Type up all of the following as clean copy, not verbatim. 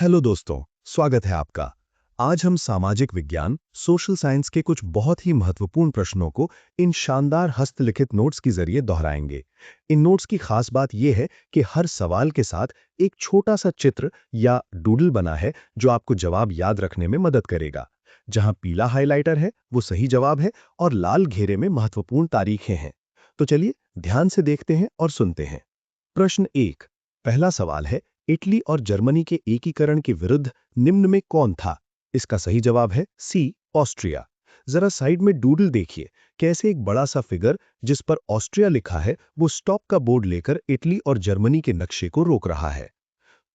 Hello दोस्तों, स्वागत है आपका। आज हम सामाजिक विज्ञान, सोशल साइंस के कुछ बहुत ही महत्वपूर्ण प्रश्नों को इन शानदार हस्तलिखित नोट्स के जरिए दोहराएंगे। इन नोट्स की खास बात यह है कि हर सवाल के साथ एक छोटा सा चित्र या डूडल बना है जो आपको जवाब याद रखने में मदद करेगा। जहां पीला हाइलाइटर है वो सही जवाब है और लाल घेरे में महत्वपूर्ण तारीखें हैं। तो चलिए ध्यान से देखते हैं और सुनते हैं। प्रश्न 1। पहला सवाल है, इटली और जर्मनी के एकीकरण के विरुद्ध निम्न में कौन था? इसका सही जवाब है सी, ऑस्ट्रिया। जरा साइड में डूडल देखिए, कैसे एक बड़ा सा फिगर जिस पर ऑस्ट्रिया लिखा है वो स्टॉप का बोर्ड लेकर इटली और जर्मनी के नक्शे को रोक रहा है।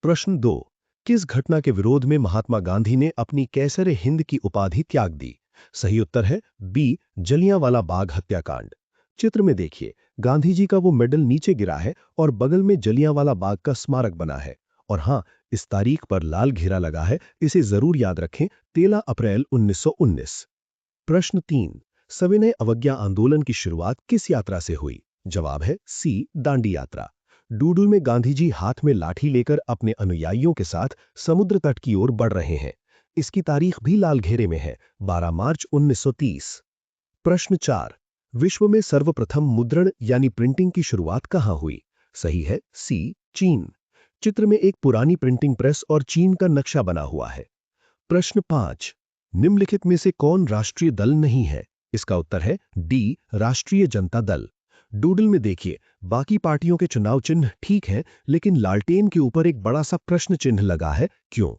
प्रश्न 2। किस घटना के विरोध में महात्मा गांधी ने अपनी कैसर हिंद की उपाधि त्याग दी? सही उत्तर है बी, जलियांवाला बाग हत्याकांड। चित्र में देखिए, गांधी जी का वो मेडल नीचे गिरा है और बगल में जलियांवाला बाग का स्मारक बना है। और हाँ, इस तारीख पर लाल घेरा लगा है, इसे जरूर याद रखें, 13 अप्रैल 1919। प्रश्न 3। सविनय अवज्ञा आंदोलन की शुरुआत किस यात्रा से हुई? जवाब है सी, दांडी यात्रा। डूडल में गांधी जी हाथ में लाठी लेकर अपने अनुयायियों के साथ समुद्र तट की ओर बढ़ रहे हैं। इसकी तारीख भी लाल घेरे में है, 12 मार्च 1930। प्रश्न 4। विश्व में सर्वप्रथम मुद्रण यानी प्रिंटिंग की शुरुआत कहां हुई? सही है सी, चीन। चित्र में एक पुरानी प्रिंटिंग प्रेस और चीन का नक्शा बना हुआ है। प्रश्न 5। निम्नलिखित में से कौन राष्ट्रीय दल नहीं है? इसका उत्तर है डी, राष्ट्रीय जनता दल। डूडल में देखिए, बाकी पार्टियों के चुनाव चिन्ह ठीक हैं, लेकिन लालटेन के ऊपर एक बड़ा सा प्रश्न चिन्ह लगा है, क्यों?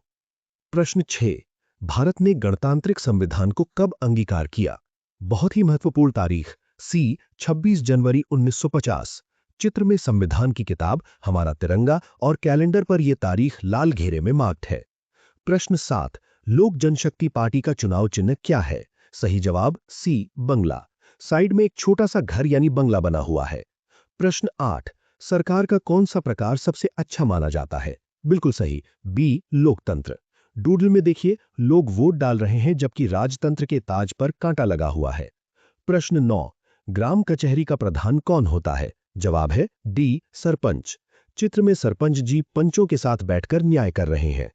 प्रश्न 6। भारत ने गणतांत्रिक संविधान को कब अंगीकार किया? बहुत ही महत्वपूर्ण तारीख, सी, 26 जनवरी 1950। चित्र में संविधान की किताब, हमारा तिरंगा और कैलेंडर पर यह तारीख लाल घेरे में मार्क्ड है। प्रश्न 7। लोक जनशक्ति पार्टी का चुनाव चिन्ह क्या है? सही जवाब सी, बंगला। साइड में एक छोटा सा घर यानी बंगला बना हुआ है। प्रश्न 8। सरकार का कौन सा प्रकार सबसे अच्छा माना जाता है? बिल्कुल सही, बी, लोकतंत्र। डूडल में देखिए, लोग वोट डाल रहे हैं जबकि राजतंत्र के ताज पर कांटा लगा हुआ है। प्रश्न 9। ग्राम कचहरी का प्रधान कौन होता है? जवाब है डी, सरपंच। चित्र में सरपंच जी पंचों के साथ बैठकर न्याय कर रहे हैं।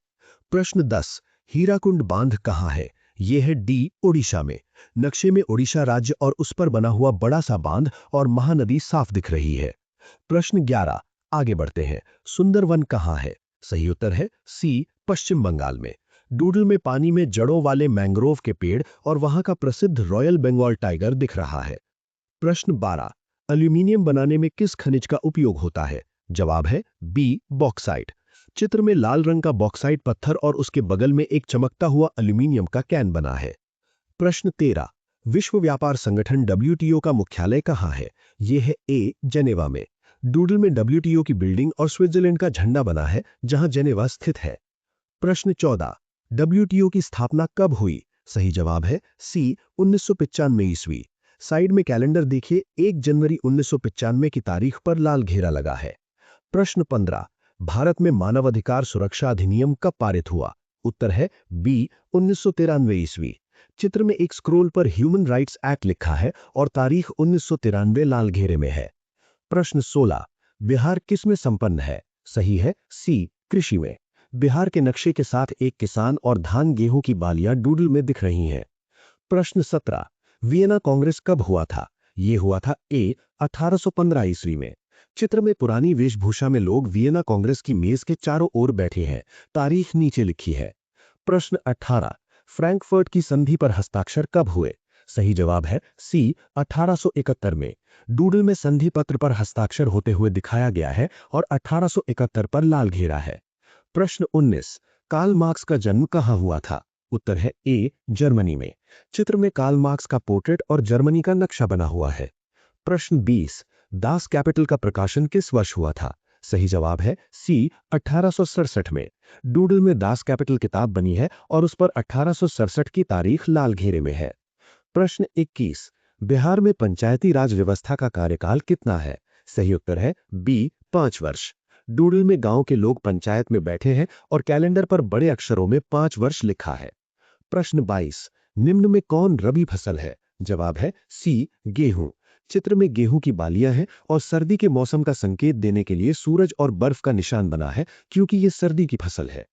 प्रश्न 10। हीराकुंड बांध कहाँ है? यह है डी, ओडिशा में। नक्शे में ओडिशा राज्य और उस पर बना हुआ बड़ा सा बांध और महानदी साफ दिख रही है। प्रश्न 11। आगे बढ़ते हैं। सुंदरवन कहाँ है? सही उत्तर है सी, पश्चिम बंगाल में। डूडल में पानी में जड़ों वाले मैंग्रोव के पेड़ और वहां का प्रसिद्ध रॉयल बंगाल टाइगर दिख रहा है। प्रश्न 12। एल्यूमीनियम बनाने में किस खनिज का उपयोग होता है? जवाब है बी, बॉक्साइट। चित्र में लाल रंग का बॉक्साइट पत्थर और उसके बगल में एक चमकता हुआ एल्यूमीनियम का कैन बना है। प्रश्न 13। विश्व व्यापार संगठन डब्ल्यूटीओ का मुख्यालय कहाँ है? यह है ए, जेनेवा में। डूडल में डब्ल्यूटीओ की बिल्डिंग और स्विट्जरलैंड का झंडा बना है, जहां जेनेवा स्थित है। प्रश्न 14। डब्ल्यूटीओ की स्थापना कब हुई? सही जवाब है सी, 1995 ईस्वी। साइड में कैलेंडर देखिए, 1 जनवरी 1995 की तारीख पर लाल घेरा लगा है। प्रश्न 15। भारत में मानवाधिकार सुरक्षा अधिनियम कब पारित हुआ? उत्तर है बी, 1993 ईस्वी। चित्र में एक स्क्रोल पर ह्यूमन राइट्स एक्ट लिखा है और तारीख 1993 लाल घेरे में है। प्रश्न 16। बिहार किस में संपन्न है? सही है सी, कृषि में। बिहार के नक्शे के साथ एक किसान और धान गेहूं की बालियां डूडल में दिख रही हैं। प्रश्न 17। वियना कांग्रेस कब हुआ था? यह हुआ था ए, 1815 ईस्वी में। चित्र में पुरानी वेशभूषा में लोग वियना कांग्रेस की मेज के चारों ओर बैठे हैं। तारीख नीचे लिखी है। प्रश्न 18। फ्रैंकफर्ट की संधि पर हस्ताक्षर कब हुए? सही जवाब है सी, 1871 में। डूडल में संधि पत्र पर हस्ताक्षर होते हुए दिखाया गया है और 1871 पर लाल घेरा है। प्रश्न 19। कार्ल मार्क्स का जन्म कहाँ हुआ था? उत्तर है ए, जर्मनी में। चित्र में कार्ल मार्क्स का पोर्ट्रेट और जर्मनी का नक्शा बना हुआ है। प्रश्न 20। दास कैपिटल का प्रकाशन किस वर्ष हुआ था? सही जवाब है सी, 1867 में। डूडल में दास कैपिटल किताब बनी है और उस पर 1867 की तारीख लाल घेरे में है। प्रश्न 21। बिहार में पंचायती राज व्यवस्था का कार्यकाल कितना है? सही उत्तर है बी, 5 वर्ष। डूडल में गांव के लोग पंचायत में बैठे हैं और कैलेंडर पर बड़े अक्षरों में 5 वर्ष लिखा है। प्रश्न 22। निम्न में कौन रबी फसल है? जवाब है सी, गेहूं। चित्र में गेहूं की बालियां हैं और सर्दी के मौसम का संकेत देने के लिए सूरज और बर्फ का निशान बना है, क्योंकि यह सर्दी की फसल है।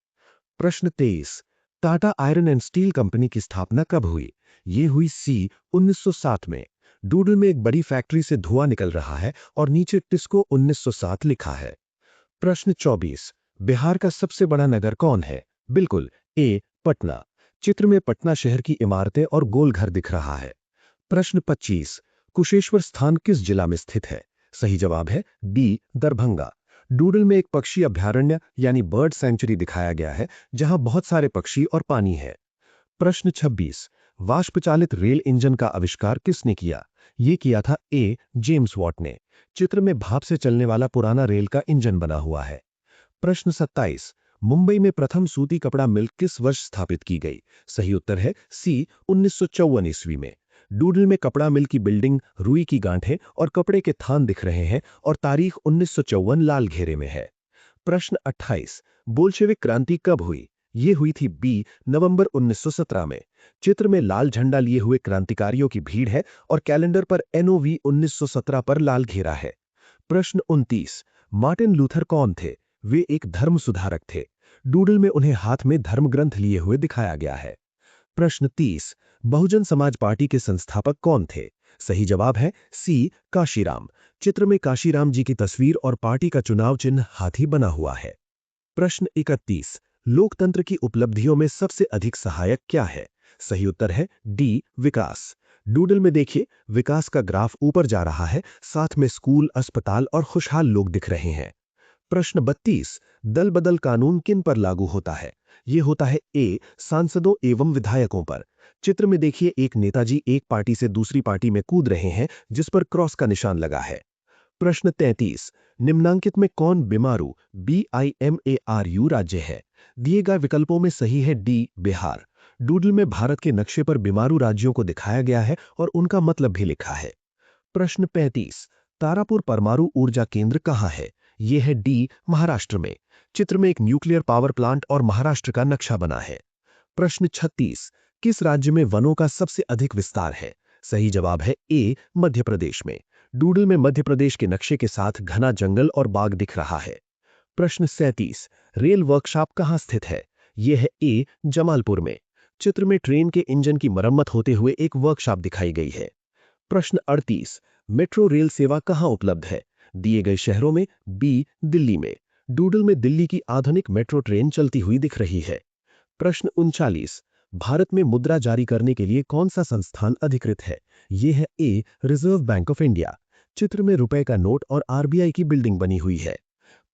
प्रश्न 23, Tata iron and steel company की स्थापना कब हुई? ये हुई सी 1960 में। डूडल में एक बड़ी फैक्ट्री से धुआं निकल रहा है और नीचे टिस्को 1907 लिखा है। प्रश्न 24, बिहार का सबसे बड़ा नगर कौन है? बिल्कुल, ए पटना। चित्र में पटना शहर की इमारतें और गोल घर दिख रहा है। प्रश्न 25, कुशेश्वर स्थान किस जिला में स्थित है? सही जवाब है बी दरभंगा। डूडल में एक पक्षी अभयारण्य यानी बर्ड सेंचुरी दिखाया गया है जहां बहुत सारे पक्षी और पानी है। प्रश्न 26, वाष्प चालित रेल इंजन का आविष्कार किसने किया? ये किया था ए जेम्स वॉट ने। चित्र में भाप से चलने वाला पुराना रेल का इंजन बना हुआ है। प्रश्न 27, मुंबई में प्रथम सूती कपड़ा मिल किस वर्ष स्थापित की गई? सही उत्तर है सी 1954 ईस्वी में। डूडल में कपड़ा मिल की बिल्डिंग, रुई की गांठें और कपड़े के थान दिख रहे हैं और तारीख 1954 लाल घेरे में है। प्रश्न 28, बोल्शेविक क्रांति कब हुई? ये हुई थी बी नवंबर 1917 में। चित्र में लाल झंडा लिए हुए क्रांतिकारियों की भीड़ है और कैलेंडर पर एनओवी 1917 पर लाल घेरा है। प्रश्न 29, मार्टिन लूथर कौन थे? वे एक धर्म सुधारक थे। डूडल में उन्हें हाथ में धर्म ग्रंथ लिए हुए दिखाया गया है। प्रश्न 30, बहुजन समाज पार्टी के संस्थापक कौन थे? सही जवाब है सी काशीराम। चित्र में काशीराम जी की तस्वीर और पार्टी का चुनाव चिन्ह हाथी बना हुआ है। प्रश्न 31, लोकतंत्र की उपलब्धियों में सबसे अधिक सहायक क्या है? सही उत्तर है डी विकास। डूडल में देखिए, विकास का ग्राफ ऊपर जा रहा है, साथ में स्कूल, अस्पताल और खुशहाल लोग दिख रहे हैं। प्रश्न 32, दल बदल कानून किन पर लागू होता है? ये होता है ए सांसदों एवं विधायकों पर। चित्र में देखिए, एक नेताजी एक पार्टी से दूसरी पार्टी में कूद रहे हैं जिस पर क्रॉस का निशान लगा है। प्रश्न 33, निम्नांकित में कौन बीमारू BIMARU राज्य है? दिए गए विकल्पों में सही है डी बिहार। डूडल में भारत के नक्शे पर बीमारू राज्यों को दिखाया गया है और उनका मतलब भी लिखा है। प्रश्न 35, तारापुर परमाणु ऊर्जा केंद्र कहाँ है? यह है डी महाराष्ट्र में। चित्र में एक न्यूक्लियर पावर प्लांट और महाराष्ट्र का नक्शा बना है। प्रश्न 36, किस राज्य में वनों का सबसे अधिक विस्तार है? सही जवाब है ए मध्य प्रदेश में। डूडल में मध्य प्रदेश के नक्शे के साथ घना जंगल और बाग दिख रहा है। प्रश्न 37, रेल वर्कशॉप कहाँ स्थित है? यह है ए जमालपुर में। चित्र में ट्रेन के इंजन की मरम्मत होते हुए एक वर्कशॉप दिखाई गई है। प्रश्न 38, मेट्रो रेल सेवा कहाँ उपलब्ध है? दिए गए शहरों में बी दिल्ली में। डूडल में दिल्ली की आधुनिक मेट्रो ट्रेन चलती हुई दिख रही है। प्रश्न 39, भारत में मुद्रा जारी करने के लिए कौन सा संस्थान अधिकृत है? यह है a reserve bank of India. चित्र में रुपए का नोट और RBI की बिल्डिंग बनी हुई है।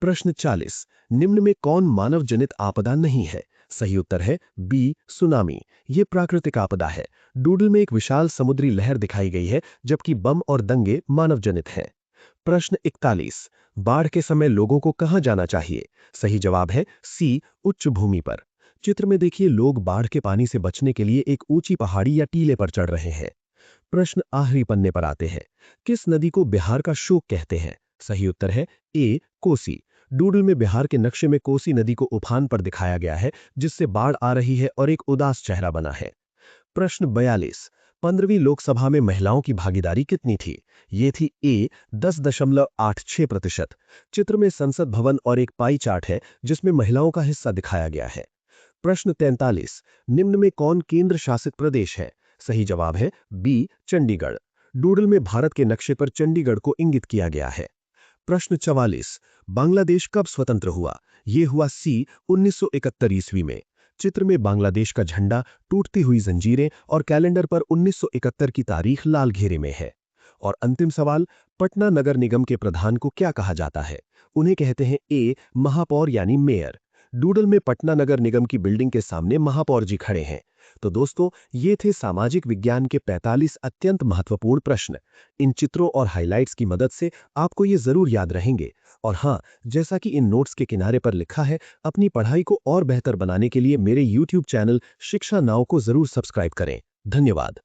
प्रश्न 40, निम्न में कौन मानव जनित आपदा नहीं है? सही उत्तर है बी सुनामी। ये प्राकृतिक आपदा है। डूडल में एक विशाल समुद्री लहर दिखाई गई है जबकि बम और दंगे मानव जनित हैं। प्रश्न 41, बाढ़ के समय लोगों को कहां जाना चाहिए? सही जवाब है सी उच्च भूमि पर। चित्र में देखिए, लोग बाढ़ के पानी से बचने के लिए एक ऊंची पहाड़ी या टीले पर चढ़ रहे हैं। प्रश्न आखिरी पन्ने पर आते हैं। किस नदी को बिहार का शोक कहते हैं? सही उत्तर है ए कोसी। डूडल में बिहार के नक्शे में कोसी नदी को उफान पर दिखाया गया है जिससे बाढ़ आ रही है और एक उदास चेहरा बना है। प्रश्न 42, 15वीं लोकसभा में महिलाओं की भागीदारी कितनी थी? ये थी ए 10.86%। चित्र में संसद भवन और एक पाई चार्ट है जिसमें महिलाओं का हिस्सा दिखाया गया है। प्रश्न 43, निम्न में कौन केंद्र शासित प्रदेश है? सही जवाब है बी चंडीगढ़। डूडल में भारत के नक्शे पर चंडीगढ़ को इंगित किया गया है। प्रश्न 44, बांग्लादेश कब स्वतंत्र हुआ? ये हुआ सी 1971 ईस्वी में। चित्र में बांग्लादेश का झंडा, टूटती हुई जंजीरें और कैलेंडर पर 1971 की तारीख लाल घेरे में है। और अंतिम सवाल, पटना नगर निगम के प्रधान को क्या कहा जाता है? उन्हें कहते हैं ए महापौर यानी मेयर। डूडल में पटना नगर निगम की बिल्डिंग के सामने महापौर जी खड़े हैं। तो दोस्तों, ये थे सामाजिक विज्ञान के 45 अत्यंत महत्वपूर्ण प्रश्न। इन चित्रों और हाइलाइट्स की मदद से आपको ये जरूर याद रहेंगे। और हाँ, जैसा कि इन नोट्स के किनारे पर लिखा है, अपनी पढ़ाई को और बेहतर बनाने के लिए मेरे YouTube चैनल शिक्षा नाउ को जरूर सब्सक्राइब करें। धन्यवाद।